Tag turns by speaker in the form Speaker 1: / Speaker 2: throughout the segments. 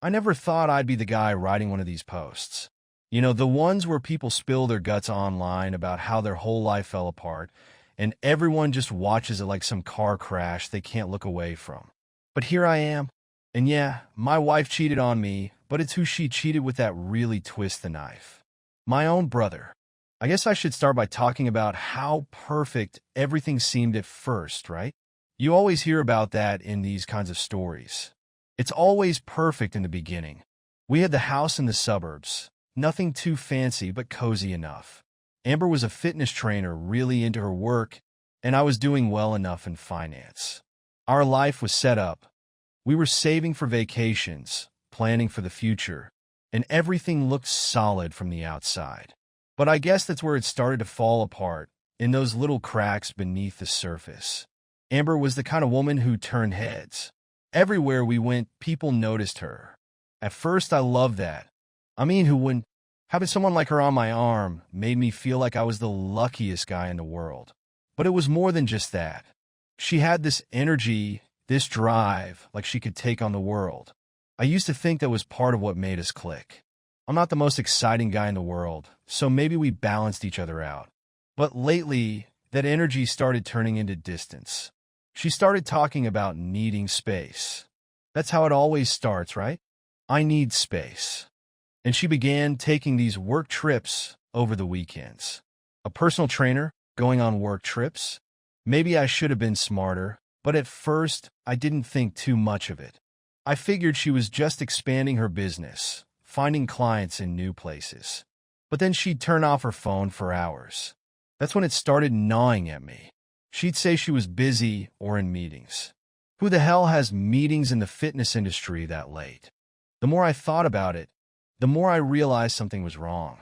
Speaker 1: I never thought I'd be the guy writing one of these posts. You know, the ones where people spill their guts online about how their whole life fell apart, and everyone just watches it like some car crash they can't look away from. But here I am. And yeah, my wife cheated on me, but it's who she cheated with that really twists the knife. My own brother. I guess I should start by talking about how perfect everything seemed at first, right? You always hear about that in these kinds of stories. It's always perfect in the beginning. We had the house in the suburbs. Nothing too fancy, but cozy enough. Amber was a fitness trainer, really into her work, and I was doing well enough in finance. Our life was set up. We were saving for vacations, planning for the future, and everything looked solid from the outside. But I guess that's where it started to fall apart, in those little cracks beneath the surface. Amber was the kind of woman who turned heads. Everywhere we went, people noticed her. At first, I loved that. I mean, who wouldn't? Having someone like her on my arm made me feel like I was the luckiest guy in the world. But it was more than just that. She had this energy, this drive, like she could take on the world. I used to think that was part of what made us click. I'm not the most exciting guy in the world, so maybe we balanced each other out. But lately, that energy started turning into distance. She started talking about needing space. That's how it always starts, right? I need space. And she began taking these work trips over the weekends. A personal trainer going on work trips? Maybe I should have been smarter, but at first, I didn't think too much of it. I figured she was just expanding her business, finding clients in new places. But then she'd turn off her phone for hours. That's when it started gnawing at me. She'd say she was busy or in meetings. Who the hell has meetings in the fitness industry that late? The more I thought about it, the more I realized something was wrong.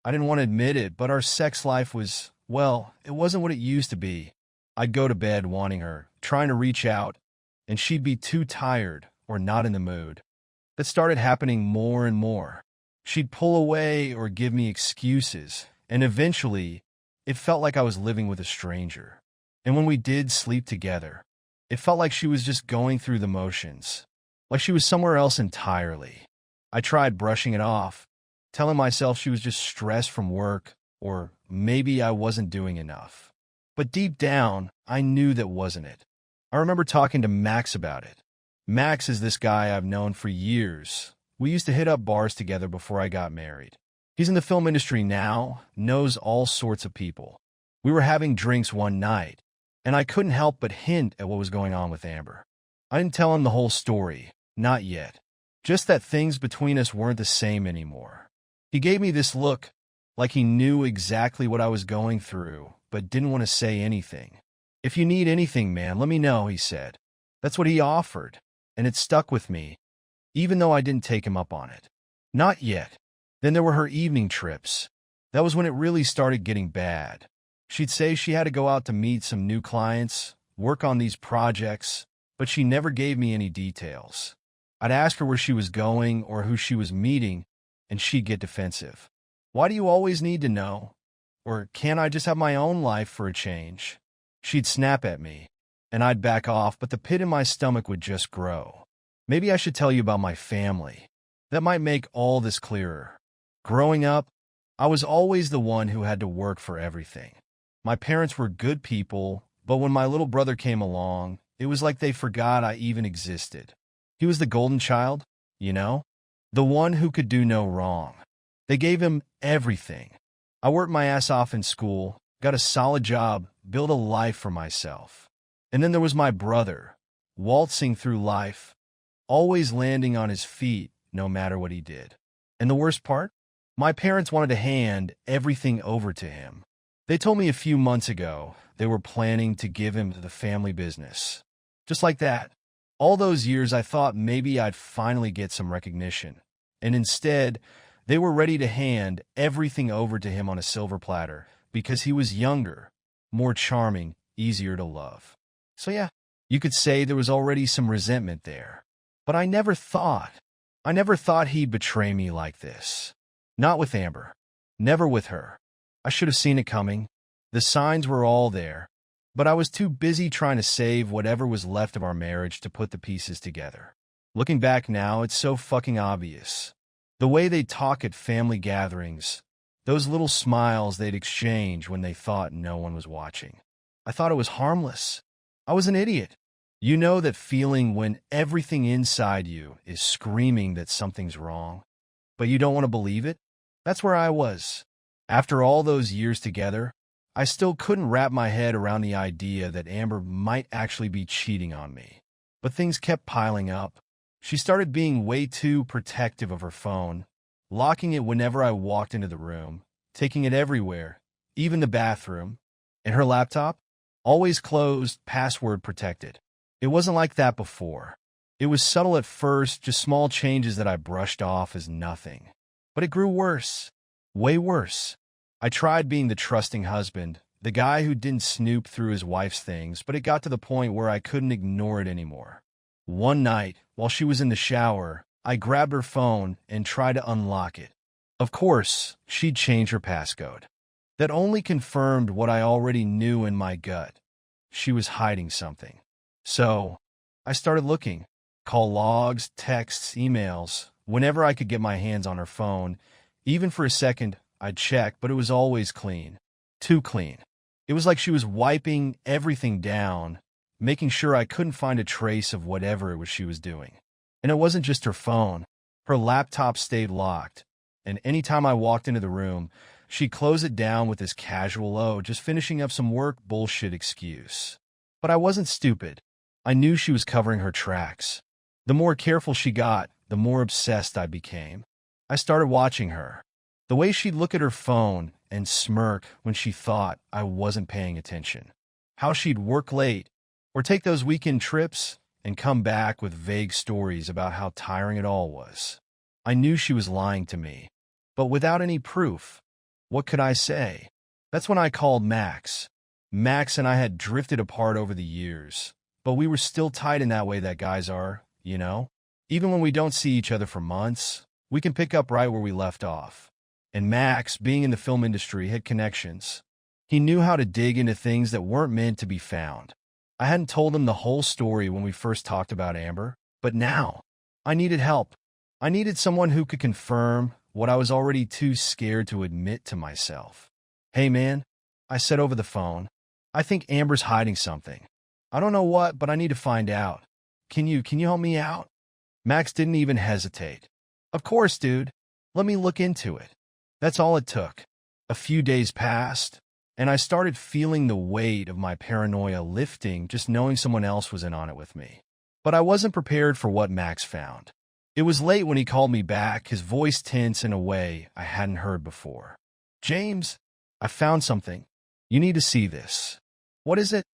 Speaker 1: I didn't want to admit it, but our sex life was, well, it wasn't what it used to be. I'd go to bed wanting her, trying to reach out, and she'd be too tired or not in the mood. That started happening more and more. She'd pull away or give me excuses, and eventually, it felt like I was living with a stranger. And when we did sleep together, it felt like she was just going through the motions, like she was somewhere else entirely. I tried brushing it off, telling myself she was just stressed from work, or maybe I wasn't doing enough. But deep down, I knew that wasn't it. I remember talking to Max about it. Max is this guy I've known for years. We used to hit up bars together before I got married. He's in the film industry now, knows all sorts of people. We were having drinks one night, and I couldn't help but hint at what was going on with Amber. I didn't tell him the whole story, not yet. Just that things between us weren't the same anymore. He gave me this look, like he knew exactly what I was going through, but didn't want to say anything. "If you need anything, man, let me know," he said. That's what he offered, and it stuck with me, even though I didn't take him up on it. Not yet. Then there were her evening trips. That was when it really started getting bad. She'd say she had to go out to meet some new clients, work on these projects, but she never gave me any details. I'd ask her where she was going or who she was meeting, and she'd get defensive. "Why do you always need to know? Or can't I just have my own life for a change?" She'd snap at me, and I'd back off, but the pit in my stomach would just grow. Maybe I should tell you about my family. That might make all this clearer. Growing up, I was always the one who had to work for everything. My parents were good people, but when my little brother came along, it was like they forgot I even existed. He was the golden child, you know? The one who could do no wrong. They gave him everything. I worked my ass off in school, got a solid job, built a life for myself. And then there was my brother, waltzing through life, always landing on his feet no matter what he did. And the worst part? My parents wanted to hand everything over to him. They told me a few months ago they were planning to give him the family business. Just like that. All those years I thought maybe I'd finally get some recognition. And instead, they were ready to hand everything over to him on a silver platter because he was younger, more charming, easier to love. So yeah, you could say there was already some resentment there. But I never thought he'd betray me like this. Not with Amber. Never with her. I should have seen it coming. The signs were all there. But I was too busy trying to save whatever was left of our marriage to put the pieces together. Looking back now, it's so fucking obvious. The way they'd talk at family gatherings, those little smiles they'd exchange when they thought no one was watching. I thought it was harmless. I was an idiot. You know that feeling when everything inside you is screaming that something's wrong, but you don't want to believe it? That's where I was. After all those years together, I still couldn't wrap my head around the idea that Amber might actually be cheating on me. But things kept piling up. She started being way too protective of her phone, locking it whenever I walked into the room, taking it everywhere, even the bathroom, and her laptop, always closed, password protected. It wasn't like that before. It was subtle at first, just small changes that I brushed off as nothing. But it grew worse, way worse. I tried being the trusting husband, the guy who didn't snoop through his wife's things, but it got to the point where I couldn't ignore it anymore. One night, while she was in the shower, I grabbed her phone and tried to unlock it. Of course, she'd changed her passcode. That only confirmed what I already knew in my gut. She was hiding something. So, I started looking. Call logs, texts, emails. Whenever I could get my hands on her phone, even for a second, I'd check, but it was always clean. Too clean. It was like she was wiping everything down, making sure I couldn't find a trace of whatever it was she was doing. And it wasn't just her phone. Her laptop stayed locked, and anytime I walked into the room, she'd close it down with this casual, "Oh, just finishing up some work" bullshit excuse. But I wasn't stupid. I knew she was covering her tracks. The more careful she got, the more obsessed I became. I started watching her. The way she'd look at her phone and smirk when she thought I wasn't paying attention. How she'd work late or take those weekend trips and come back with vague stories about how tiring it all was. I knew she was lying to me, but without any proof. What could I say? That's when I called Max. Max and I had drifted apart over the years, but we were still tight in that way that guys are, you know? Even when we don't see each other for months, we can pick up right where we left off. And Max, being in the film industry, had connections. He knew how to dig into things that weren't meant to be found. I hadn't told him the whole story when we first talked about Amber, but now I needed help. I needed someone who could confirm what I was already too scared to admit to myself. "Hey man," I said over the phone, "I think Amber's hiding something. I don't know what, but I need to find out. Can you help me out?" Max didn't even hesitate. "Of course, dude. Let me look into it." That's all it took. A few days passed, and I started feeling the weight of my paranoia lifting just knowing someone else was in on it with me. But I wasn't prepared for what Max found. It was late when he called me back, his voice tense in a way I hadn't heard before. "James, I found something. You need to see this." "What is it?"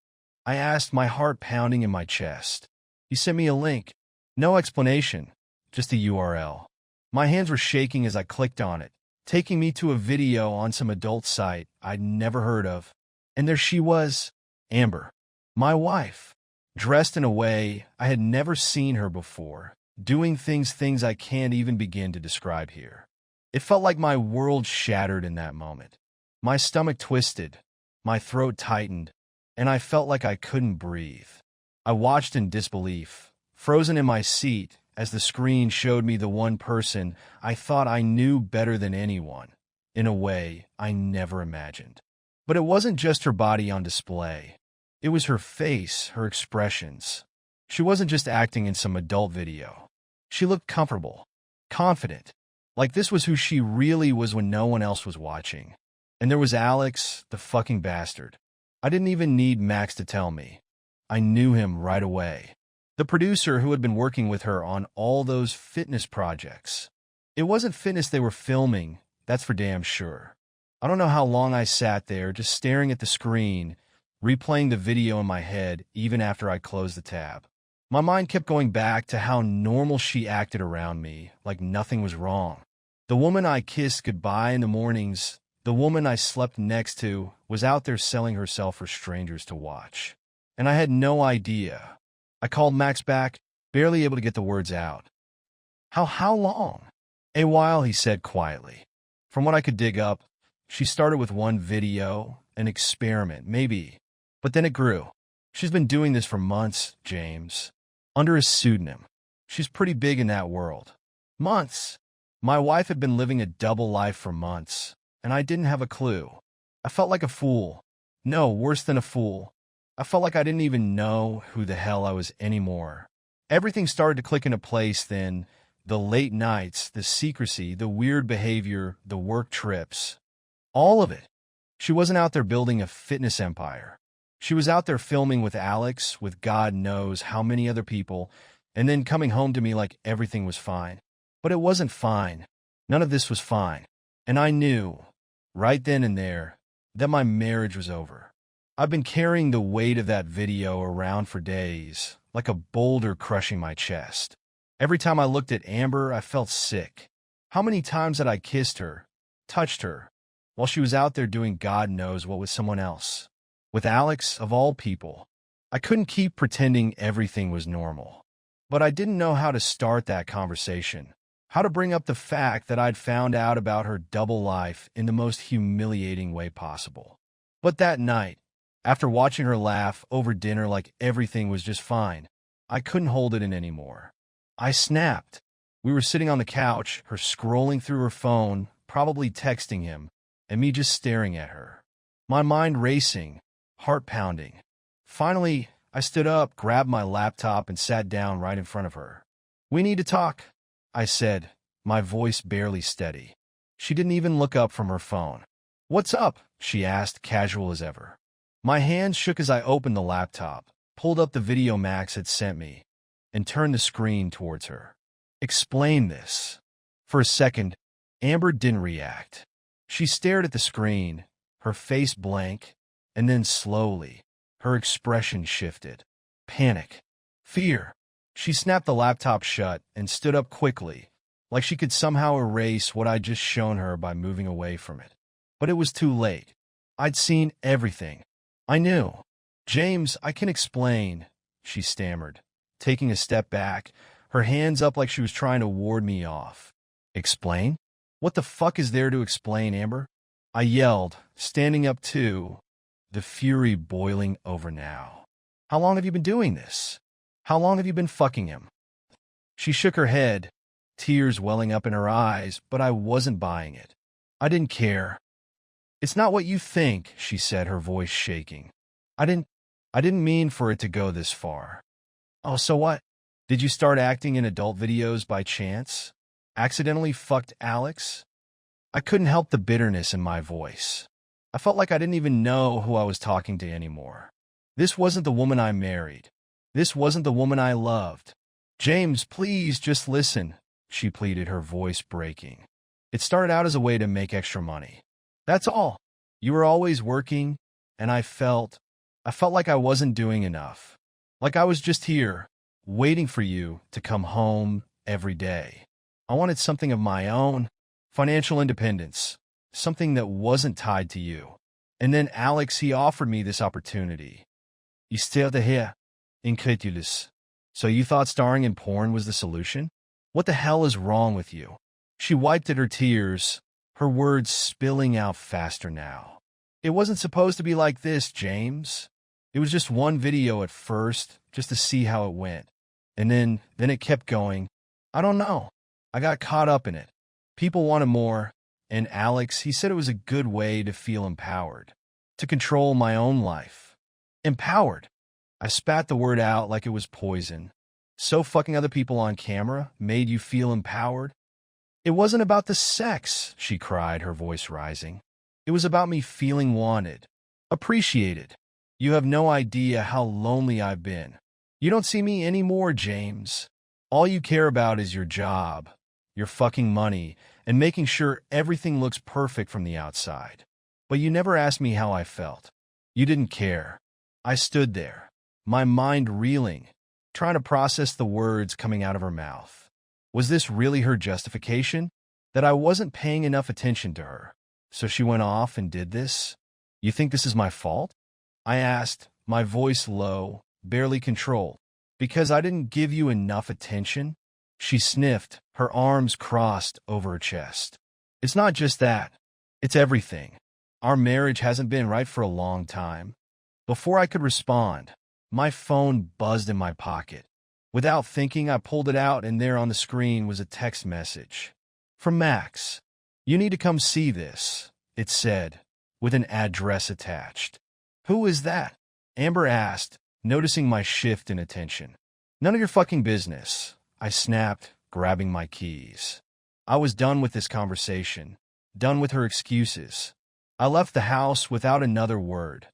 Speaker 1: I asked, my heart pounding in my chest. He sent me a link. No explanation, just a URL. My hands were shaking as I clicked on it, taking me to a video on some adult site I'd never heard of. And there she was, Amber, my wife, dressed in a way I had never seen her before, doing things I can't even begin to describe here. It felt like my world shattered in that moment. My stomach twisted, my throat tightened, and I felt like I couldn't breathe. I watched in disbelief, frozen in my seat, as the screen showed me the one person I thought I knew better than anyone, in a way I never imagined. But it wasn't just her body on display. It was her face, her expressions. She wasn't just acting in some adult video. She looked comfortable, confident, like this was who she really was when no one else was watching. And there was Alex, the fucking bastard. I didn't even need Max to tell me. I knew him right away. The producer who had been working with her on all those fitness projects. It wasn't fitness they were filming, that's for damn sure. I don't know how long I sat there just staring at the screen, replaying the video in my head even after I closed the tab. My mind kept going back to how normal she acted around me, like nothing was wrong. The woman I kissed goodbye in the mornings, the woman I slept next to, was out there selling herself for strangers to watch. And I had no idea. I called Max back, barely able to get the words out. How long?" "A while," he said quietly. "From what I could dig up, she started with one video, an experiment, maybe. But then it grew. She's been doing this for months, James. Under a pseudonym. She's pretty big in that world. Months. My wife had been living a double life for months, and I didn't have a clue. I felt like a fool. No, worse than a fool. I felt like I didn't even know who the hell I was anymore. Everything started to click into place then. The late nights, the secrecy, the weird behavior, the work trips. All of it. She wasn't out there building a fitness empire. She was out there filming with Alex, with God knows how many other people, and then coming home to me like everything was fine. But it wasn't fine. None of this was fine. And I knew, right then and there, that my marriage was over. I've been carrying the weight of that video around for days, like a boulder crushing my chest. Every time I looked at Amber, I felt sick. How many times had I kissed her, touched her, while she was out there doing God knows what with someone else? With Alex, of all people. I couldn't keep pretending everything was normal. But I didn't know how to start that conversation. How to bring up the fact that I'd found out about her double life in the most humiliating way possible. But that night, after watching her laugh over dinner like everything was just fine, I couldn't hold it in anymore. I snapped. We were sitting on the couch, her scrolling through her phone, probably texting him, and me just staring at her. My mind racing, heart pounding. Finally, I stood up, grabbed my laptop, and sat down right in front of her. "We need to talk," I said, my voice barely steady. She didn't even look up from her phone. "What's up?" she asked, casual as ever. My hands shook as I opened the laptop, pulled up the video Max had sent me, and turned the screen towards her. "Explain this." For a second, Amber didn't react. She stared at the screen, her face blank, and then slowly, her expression shifted. Panic. Fear. She snapped the laptop shut and stood up quickly, like she could somehow erase what I'd just shown her by moving away from it. But it was too late. I'd seen everything. I knew. "James, I can explain," she stammered, taking a step back, her hands up like she was trying to ward me off. "Explain? What the fuck is there to explain, Amber?" I yelled, standing up too, the fury boiling over now. "How long have you been doing this? How long have you been fucking him?" She shook her head, tears welling up in her eyes, but I wasn't buying it. I didn't care. "It's not what you think," she said, her voice shaking. I didn't mean for it to go this far." "Oh, so what? Did you start acting in adult videos by chance? Accidentally fucked Alex?" I couldn't help the bitterness in my voice. I felt like I didn't even know who I was talking to anymore. This wasn't the woman I married. This wasn't the woman I loved. "James, please just listen," she pleaded, her voice breaking. "It started out as a way to make extra money. That's all. You were always working, and I felt like I wasn't doing enough. Like I was just here, waiting for you to come home every day. I wanted something of my own, financial independence, something that wasn't tied to you. And then Alex, he offered me this opportunity." "You still here, incredulous. So you thought starring in porn was the solution? What the hell is wrong with you?" She wiped at her tears, her words spilling out faster now. "It wasn't supposed to be like this, James. It was just one video at first, just to see how it went. And then it kept going. I don't know. I got caught up in it. People wanted more, and Alex, he said it was a good way to feel empowered, to control my own life. Empowered." I spat the word out like it was poison. "So fucking other people on camera made you feel empowered?" "It wasn't about the sex," she cried, her voice rising. "It was about me feeling wanted, appreciated. You have no idea how lonely I've been. You don't see me anymore, James. All you care about is your job, your fucking money, and making sure everything looks perfect from the outside. But you never asked me how I felt. You didn't care." I stood there, my mind reeling, trying to process the words coming out of her mouth. Was this really her justification? That I wasn't paying enough attention to her, so she went off and did this? "You think this is my fault?" I asked, my voice low, barely controlled. "Because I didn't give you enough attention?" She sniffed, her arms crossed over her chest. "It's not just that. It's everything. Our marriage hasn't been right for a long time." Before I could respond, my phone buzzed in my pocket. Without thinking, I pulled it out, and there on the screen was a text message. From Max. "You need to come see this," it said, with an address attached. "Who is that?" Amber asked, noticing my shift in attention. "None of your fucking business," I snapped, grabbing my keys. I was done with this conversation, done with her excuses. I left the house without another word,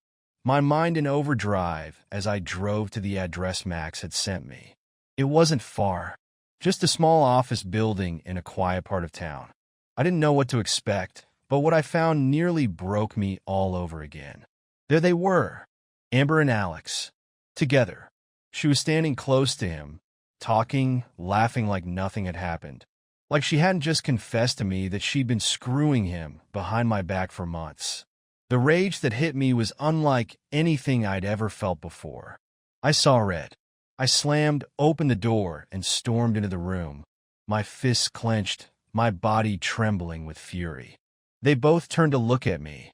Speaker 1: my mind in overdrive as I drove to the address Max had sent me. It wasn't far, just a small office building in a quiet part of town. I didn't know what to expect, but what I found nearly broke me all over again. There they were, Amber and Alex, together. She was standing close to him, talking, laughing like nothing had happened. Like she hadn't just confessed to me that she'd been screwing him behind my back for months. The rage that hit me was unlike anything I'd ever felt before. I saw red. I slammed open the door and stormed into the room, my fists clenched, my body trembling with fury. They both turned to look at me,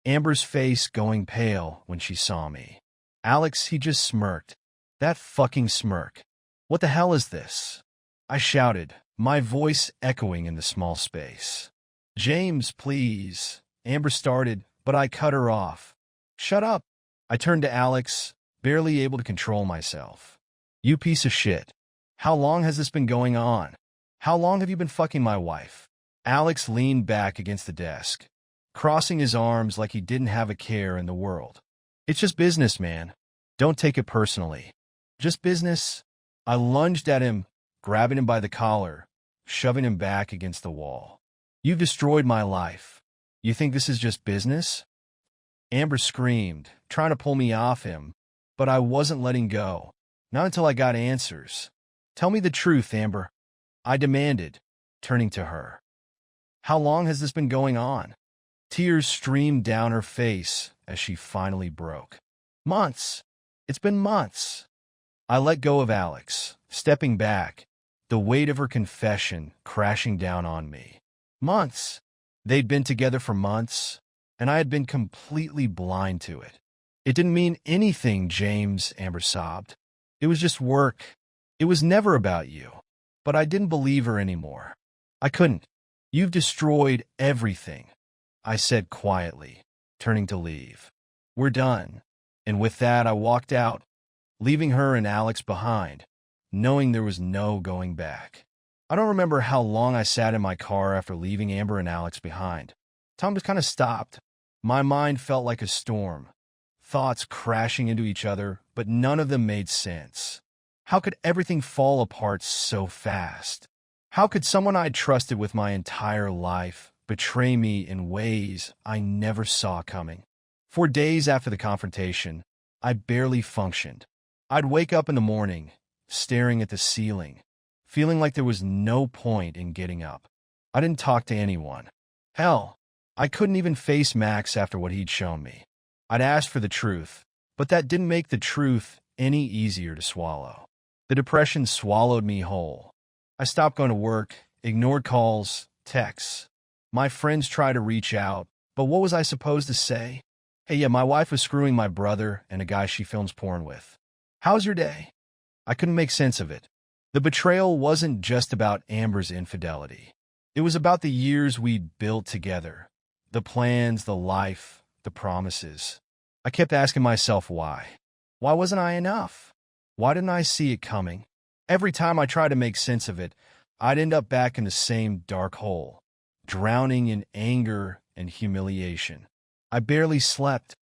Speaker 1: Amber's face going pale when she saw me. Alex, he just smirked. That fucking smirk. "What the hell is this?" I shouted, my voice echoing in the small space. "James, please," Amber started, but I cut her off. "Shut up." I turned to Alex, barely able to control myself. "You piece of shit. How long has this been going on? How long have you been fucking my wife?" Alex leaned back against the desk, crossing his arms like he didn't have a care in the world. "It's just business, man. Don't take it personally. Just business." I lunged at him, grabbing him by the collar, shoving him back against the wall. "You've destroyed my life. You think this is just business?" Amber screamed, trying to pull me off him, but I wasn't letting go. Not until I got answers. "Tell me the truth, Amber," I demanded, turning to her. "How long has this been going on?" Tears streamed down her face as she finally broke. "Months. It's been months." I let go of Alex, stepping back, the weight of her confession crashing down on me. Months. They'd been together for months, and I had been completely blind to it. "It didn't mean anything, James," Amber sobbed. "It was just work. It was never about you." But I didn't believe her anymore. I couldn't. "You've destroyed everything," I said quietly, turning to leave. "We're done." And with that, I walked out, leaving her and Alex behind, knowing there was no going back. I don't remember how long I sat in my car after leaving Amber and Alex behind. Time just kind of stopped. My mind felt like a storm, thoughts crashing into each other, but none of them made sense. How could everything fall apart so fast? How could someone I'd trusted with my entire life betray me in ways I never saw coming? For days after the confrontation, I barely functioned. I'd wake up in the morning, staring at the ceiling, feeling like there was no point in getting up. I didn't talk to anyone. Hell, I couldn't even face Max after what he'd shown me. I'd asked for the truth, but that didn't make the truth any easier to swallow. The depression swallowed me whole. I stopped going to work, ignored calls, texts. My friends tried to reach out, but what was I supposed to say? "Hey, yeah, my wife was screwing my brother and a guy she films porn with. How's your day?" I couldn't make sense of it. The betrayal wasn't just about Amber's infidelity. It was about the years we'd built together, the plans, the life, the promises. I kept asking myself why. Why wasn't I enough? Why didn't I see it coming? Every time I tried to make sense of it, I'd end up back in the same dark hole, drowning in anger and humiliation. I barely slept,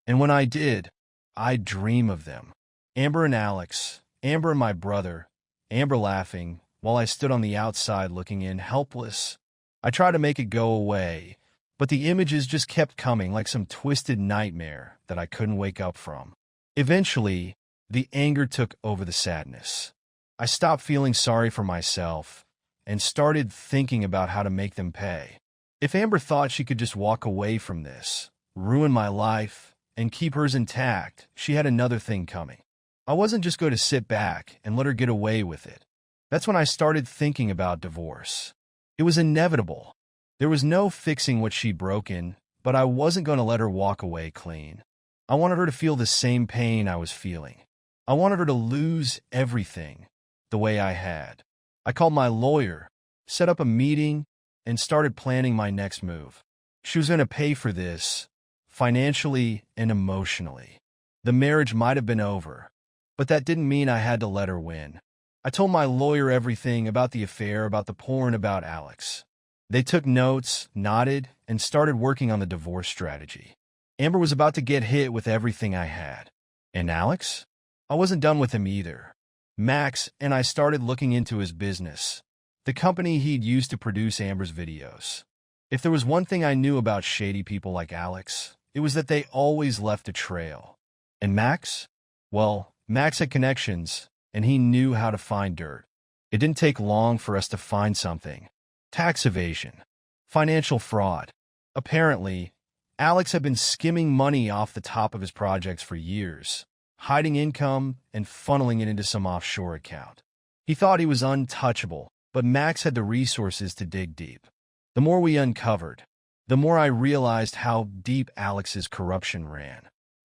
Speaker 1: and when I did, I'd dream of them. Amber and Alex, Amber and my brother, Amber laughing, while I stood on the outside looking in, helpless. I tried to make it go away, but the images just kept coming like some twisted nightmare that I couldn't wake up from. Eventually, the anger took over the sadness. I stopped feeling sorry for myself and started thinking about how to make them pay. If Amber thought she could just walk away from this, ruin my life, and keep hers intact, she had another thing coming. I wasn't just going to sit back and let her get away with it. That's when I started thinking about divorce. It was inevitable. There was no fixing what she'd broken, but I wasn't going to let her walk away clean. I wanted her to feel the same pain I was feeling. I wanted her to lose everything, the way I had. I called my lawyer, set up a meeting, and started planning my next move. She was going to pay for this, financially and emotionally. The marriage might have been over, but that didn't mean I had to let her win. I told my lawyer everything about the affair, about the porn, about Alex. They took notes, nodded, and started working on the divorce strategy. Amber was about to get hit with everything I had. And Alex? I wasn't done with him either. Max and I started looking into his business, the company he'd used to produce Amber's videos. If there was one thing I knew about shady people like Alex, it was that they always left a trail. And Max? Well, Max had connections, and he knew how to find dirt. It didn't take long for us to find something. Tax evasion. Financial fraud. Apparently, Alex had been skimming money off the top of his projects for years, hiding income and funneling it into some offshore account. He thought he was untouchable, but Max had the resources to dig deep. The more we uncovered, the more I realized how deep Alex's corruption ran.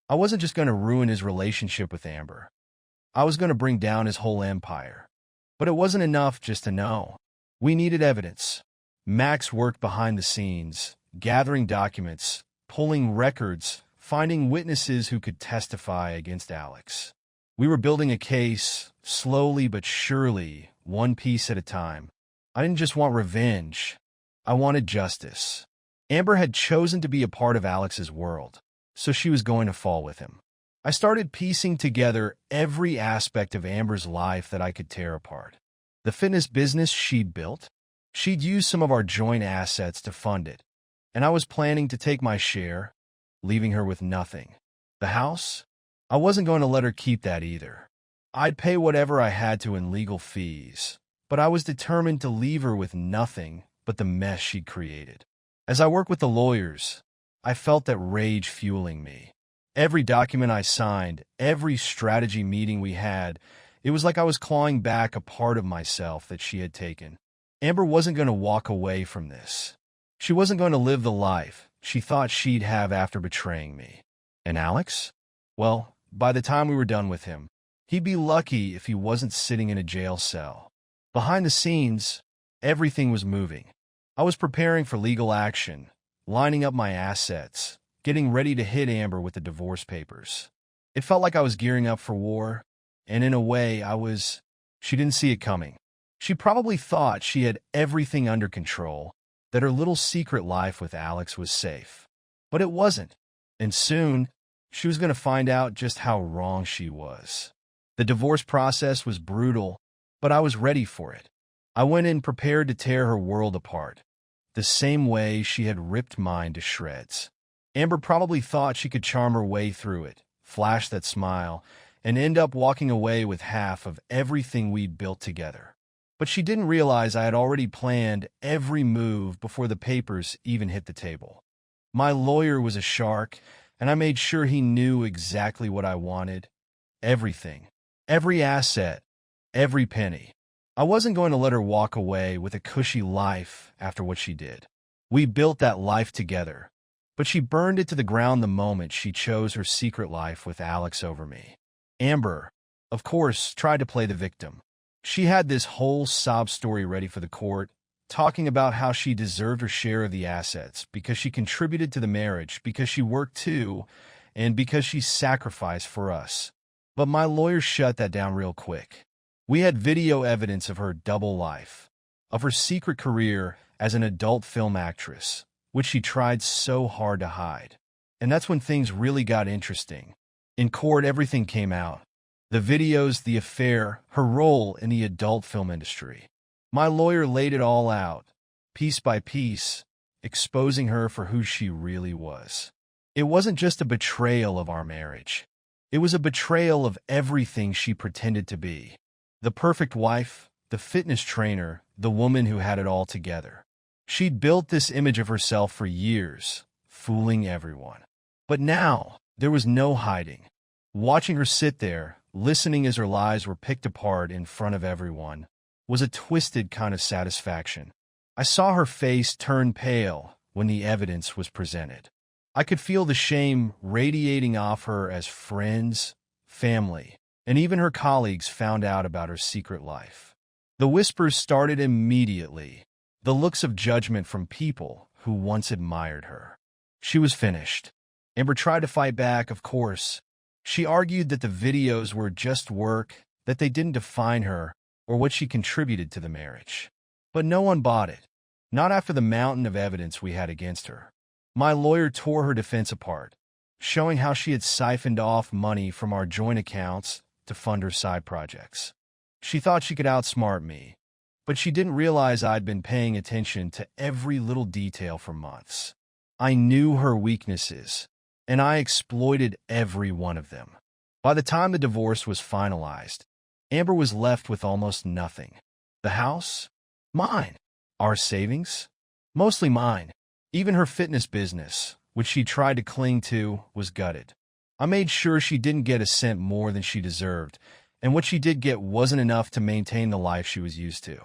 Speaker 1: I wasn't just going to ruin his relationship with Amber. I was going to bring down his whole empire. But it wasn't enough just to know. We needed evidence. Max worked behind the scenes, gathering documents, pulling records, finding witnesses who could testify against Alex. We were building a case, slowly but surely, one piece at a time. I didn't just want revenge. I wanted justice. Amber had chosen to be a part of Alex's world, so she was going to fall with him. I started piecing together every aspect of Amber's life that I could tear apart. The fitness business she'd built, she'd used some of our joint assets to fund it, and I was planning to take my share, leaving her with nothing. The house? I wasn't going to let her keep that either. I'd pay whatever I had to in legal fees, but I was determined to leave her with nothing but the mess she'd created. As I worked with the lawyers, I felt that rage fueling me. Every document I signed, every strategy meeting we had, it was like I was clawing back a part of myself that she had taken. Amber wasn't going to walk away from this. She wasn't going to live the life she thought she'd have after betraying me. And Alex? Well, by the time we were done with him, he'd be lucky if he wasn't sitting in a jail cell. Behind the scenes, everything was moving. I was preparing for legal action, lining up my assets, getting ready to hit Amber with the divorce papers. It felt like I was gearing up for war, and in a way, she didn't see it coming. She probably thought she had everything under control, that her little secret life with Alex was safe. But it wasn't, and soon, she was going to find out just how wrong she was. The divorce process was brutal, but I was ready for it. I went in prepared to tear her world apart, the same way she had ripped mine to shreds. Amber probably thought she could charm her way through it, flash that smile, and end up walking away with half of everything we'd built together. But she didn't realize I had already planned every move before the papers even hit the table. My lawyer was a shark, and I made sure he knew exactly what I wanted. Everything. Every asset. Every penny. I wasn't going to let her walk away with a cushy life after what she did. We built that life together, but she burned it to the ground the moment she chose her secret life with Alex over me. Amber, of course, tried to play the victim. She had this whole sob story ready for the court, talking about how she deserved her share of the assets because she contributed to the marriage, because she worked too, and because she sacrificed for us. But my lawyer shut that down real quick. We had video evidence of her double life, of her secret career as an adult film actress, which she tried so hard to hide. And that's when things really got interesting. In court, everything came out. The videos, the affair, her role in the adult film industry. My lawyer laid it all out, piece by piece, exposing her for who she really was. It wasn't just a betrayal of our marriage. It was a betrayal of everything she pretended to be. The perfect wife, the fitness trainer, the woman who had it all together. She'd built this image of herself for years, fooling everyone. But now, there was no hiding. Watching her sit there, listening as her lies were picked apart in front of everyone, was a twisted kind of satisfaction. I saw her face turn pale when the evidence was presented. I could feel the shame radiating off her as friends, family, and even her colleagues found out about her secret life. The whispers started immediately, the looks of judgment from people who once admired her. She was finished. Amber tried to fight back, of course. She argued that the videos were just work, that they didn't define her or what she contributed to the marriage. But no one bought it, not after the mountain of evidence we had against her. My lawyer tore her defense apart, showing how she had siphoned off money from our joint accounts to fund her side projects. She thought she could outsmart me, but she didn't realize I'd been paying attention to every little detail for months. I knew her weaknesses, and I exploited every one of them. By the time the divorce was finalized, Amber was left with almost nothing. The house? Mine. Our savings? Mostly mine. Even her fitness business, which she tried to cling to, was gutted. I made sure she didn't get a cent more than she deserved, and what she did get wasn't enough to maintain the life she was used to.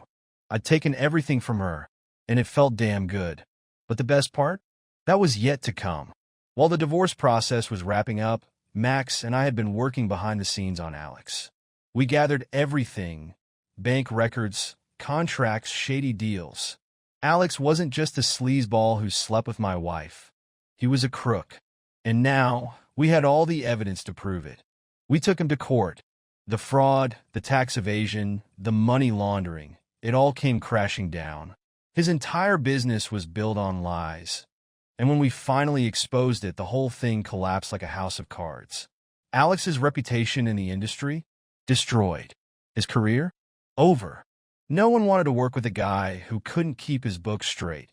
Speaker 1: I'd taken everything from her, and it felt damn good. But the best part? That was yet to come. While the divorce process was wrapping up, Max and I had been working behind the scenes on Alex. We gathered everything: bank records, contracts, shady deals. Alex wasn't just a sleazeball who slept with my wife. He was a crook. And now, we had all the evidence to prove it. We took him to court. The fraud, the tax evasion, the money laundering, it all came crashing down. His entire business was built on lies. And when we finally exposed it, the whole thing collapsed like a house of cards. Alex's reputation in the industry? Destroyed. His career? Over. No one wanted to work with a guy who couldn't keep his books straight,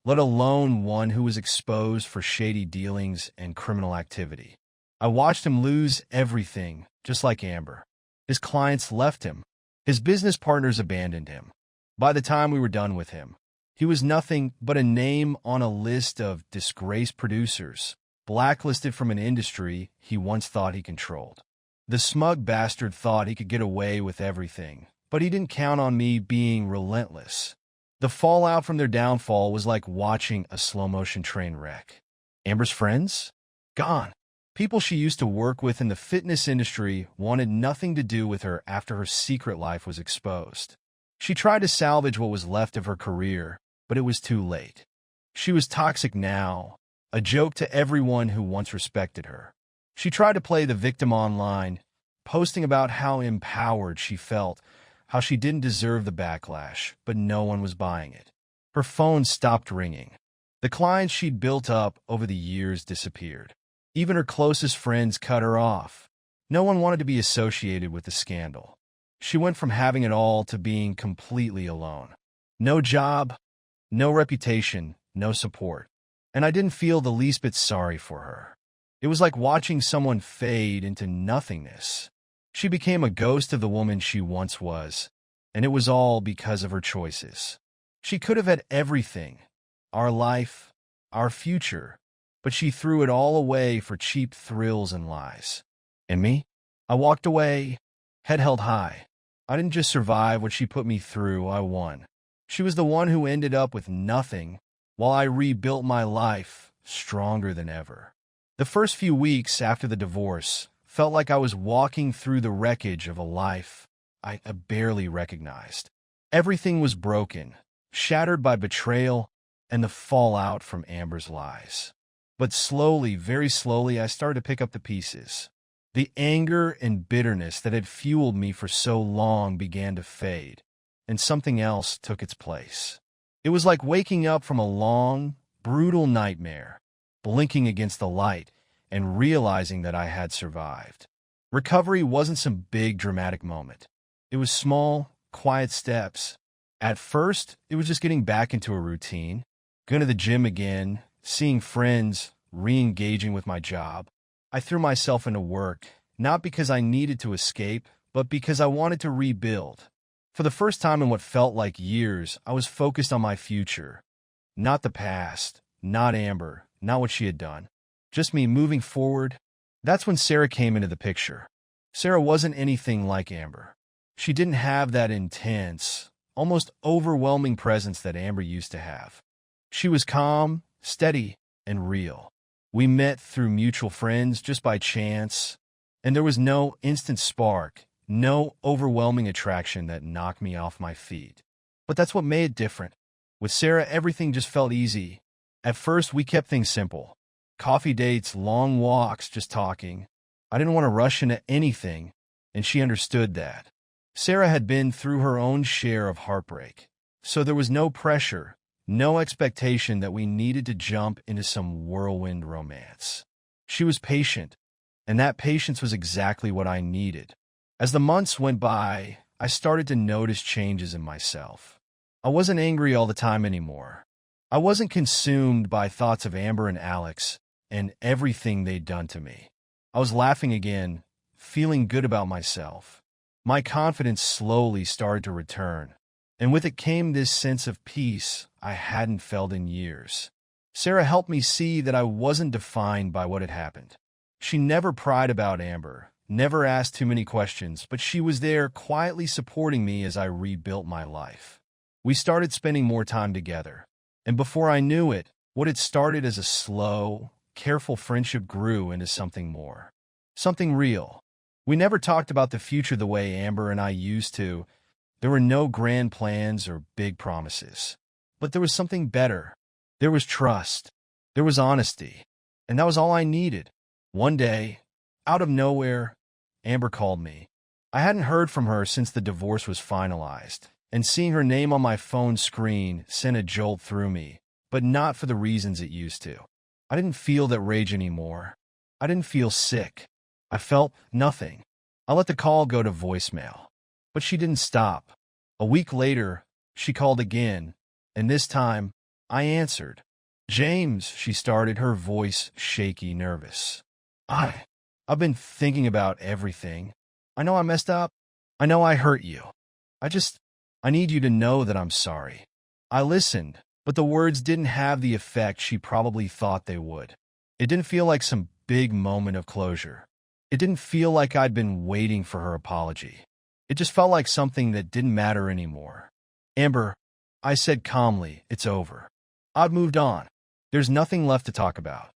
Speaker 1: let alone one who was exposed for shady dealings and criminal activity. I watched him lose everything, just like Amber. His clients left him. His business partners abandoned him. By the time we were done with him, he was nothing but a name on a list of disgraced producers, blacklisted from an industry he once thought he controlled. The smug bastard thought he could get away with everything, but he didn't count on me being relentless. The fallout from their downfall was like watching a slow-motion train wreck. Amber's friends? Gone. People she used to work with in the fitness industry wanted nothing to do with her after her secret life was exposed. She tried to salvage what was left of her career, but it was too late. She was toxic now, a joke to everyone who once respected her. She tried to play the victim online, posting about how empowered she felt, how she didn't deserve the backlash, but no one was buying it. Her phone stopped ringing. The clients she'd built up over the years disappeared. Even her closest friends cut her off. No one wanted to be associated with the scandal. She went from having it all to being completely alone. No job, no reputation, no support. And I didn't feel the least bit sorry for her. It was like watching someone fade into nothingness. She became a ghost of the woman she once was, and it was all because of her choices. She could have had everything, our life, our future, but she threw it all away for cheap thrills and lies. And me? I walked away, head held high. I didn't just survive what she put me through, I won. She was the one who ended up with nothing, while I rebuilt my life stronger than ever. The first few weeks after the divorce felt like I was walking through the wreckage of a life I barely recognized. Everything was broken, shattered by betrayal and the fallout from Amber's lies. But slowly, very slowly, I started to pick up the pieces. The anger and bitterness that had fueled me for so long began to fade, and something else took its place. It was like waking up from a long, brutal nightmare, blinking against the light, and realizing that I had survived. Recovery wasn't some big dramatic moment. It was small, quiet steps. At first, it was just getting back into a routine, going to the gym again, seeing friends, re-engaging with my job. I threw myself into work, not because I needed to escape, but because I wanted to rebuild. For the first time in what felt like years, I was focused on my future. Not the past, not Amber, not what she had done. Just me moving forward. That's when Sarah came into the picture. Sarah wasn't anything like Amber. She didn't have that intense, almost overwhelming presence that Amber used to have. She was calm, steady, and real. We met through mutual friends just by chance. And there was no instant spark, no overwhelming attraction that knocked me off my feet. But that's what made it different. With Sarah, everything just felt easy. At first, we kept things simple. Coffee dates, long walks, just talking. I didn't want to rush into anything, and she understood that. Sarah had been through her own share of heartbreak, so there was no pressure, no expectation that we needed to jump into some whirlwind romance. She was patient, and that patience was exactly what I needed. As the months went by, I started to notice changes in myself. I wasn't angry all the time anymore. I wasn't consumed by thoughts of Amber and Alex and everything they'd done to me. I was laughing again, feeling good about myself. My confidence slowly started to return, and with it came this sense of peace I hadn't felt in years. Sarah helped me see that I wasn't defined by what had happened. She never pried about Amber, never asked too many questions, but she was there quietly supporting me as I rebuilt my life. We started spending more time together, and before I knew it, what had started as a slow, careful friendship grew into something more. Something real. We never talked about the future the way Amber and I used to. There were no grand plans or big promises. But there was something better. There was trust. There was honesty. And that was all I needed. One day, out of nowhere, Amber called me. I hadn't heard from her since the divorce was finalized, and seeing her name on my phone screen sent a jolt through me, but not for the reasons it used to. I didn't feel that rage anymore. I didn't feel sick. I felt nothing. I let the call go to voicemail. But she didn't stop. A week later, she called again, and this time, I answered. "James," she started, her voice shaky, nervous. I've been thinking about everything. I know I messed up. I know I hurt you. I need you to know that I'm sorry." I listened, but the words didn't have the effect she probably thought they would. It didn't feel like some big moment of closure. It didn't feel like I'd been waiting for her apology. It just felt like something that didn't matter anymore. "Amber," I said calmly, "it's over. I've moved on. There's nothing left to talk about."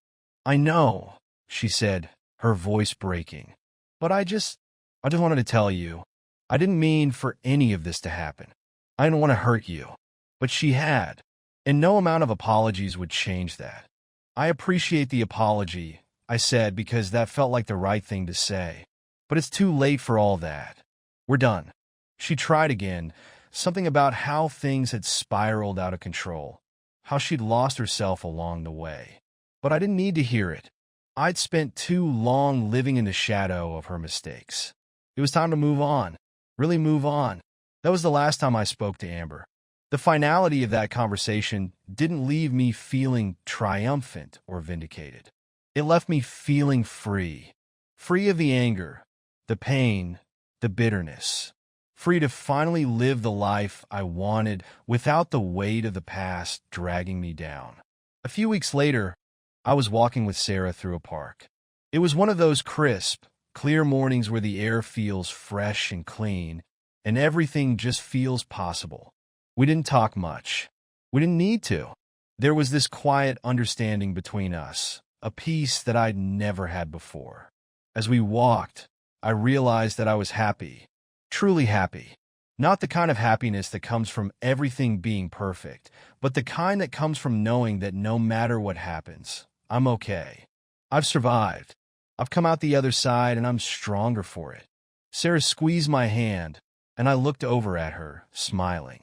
Speaker 1: "I know," she said, her voice breaking. "But I just wanted to tell you, I didn't mean for any of this to happen. I didn't want to hurt you." But she had, and no amount of apologies would change that. "I appreciate the apology," I said, because that felt like the right thing to say. "But it's too late for all that. We're done." She tried again, something about how things had spiraled out of control, how she'd lost herself along the way. But I didn't need to hear it. I'd spent too long living in the shadow of her mistakes. It was time to move on, really move on. That was the last time I spoke to Amber. The finality of that conversation didn't leave me feeling triumphant or vindicated. It left me feeling free. Free of the anger, the pain, the bitterness. Free to finally live the life I wanted without the weight of the past dragging me down. A few weeks later, I was walking with Sarah through a park. It was one of those crisp, clear mornings where the air feels fresh and clean, and everything just feels possible. We didn't talk much. We didn't need to. There was this quiet understanding between us, a peace that I'd never had before. As we walked, I realized that I was happy, truly happy. Not the kind of happiness that comes from everything being perfect, but the kind that comes from knowing that no matter what happens, I'm okay. I've survived. I've come out the other side, and I'm stronger for it. Sarah squeezed my hand, and I looked over at her, smiling.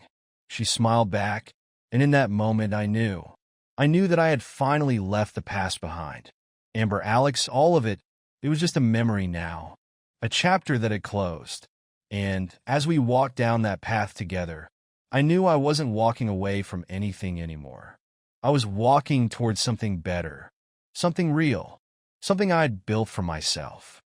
Speaker 1: She smiled back, and in that moment I knew that I had finally left the past behind. Amber, Alex, all of it, it was just a memory now, a chapter that had closed. And as we walked down that path together, I knew I wasn't walking away from anything anymore. I was walking towards something better, something real, something I'd built for myself.